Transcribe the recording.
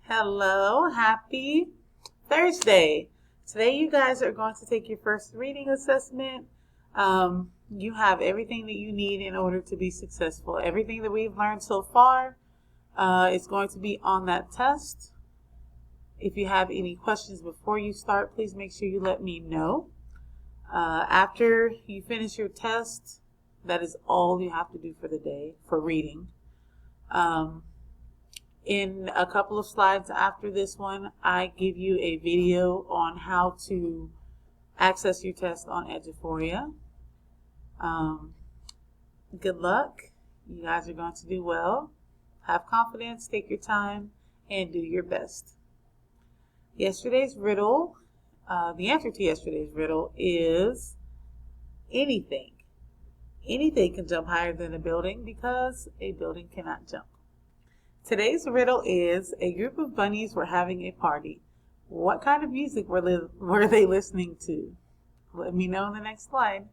Hello, happy Thursday. Today, you guys are going to take your first reading assessment. You have everything that you need in order to be successful. Everything that we've learned so far is going to be on that test. If you have any questions before you start, please make sure you let me know. After you finish your test, that is all you have to do for the day for reading. In a couple of slides after this one, I give you a video on how to access your test on Eduphoria. Good luck. You guys are going to do well. Have confidence, take your time, and do your best. Yesterday's riddle, the answer to yesterday's riddle is anything. Anything can jump higher than a building because a building cannot jump. Today's riddle is, a group of bunnies were having a party. What kind of music were they listening to? Let me know in the next slide.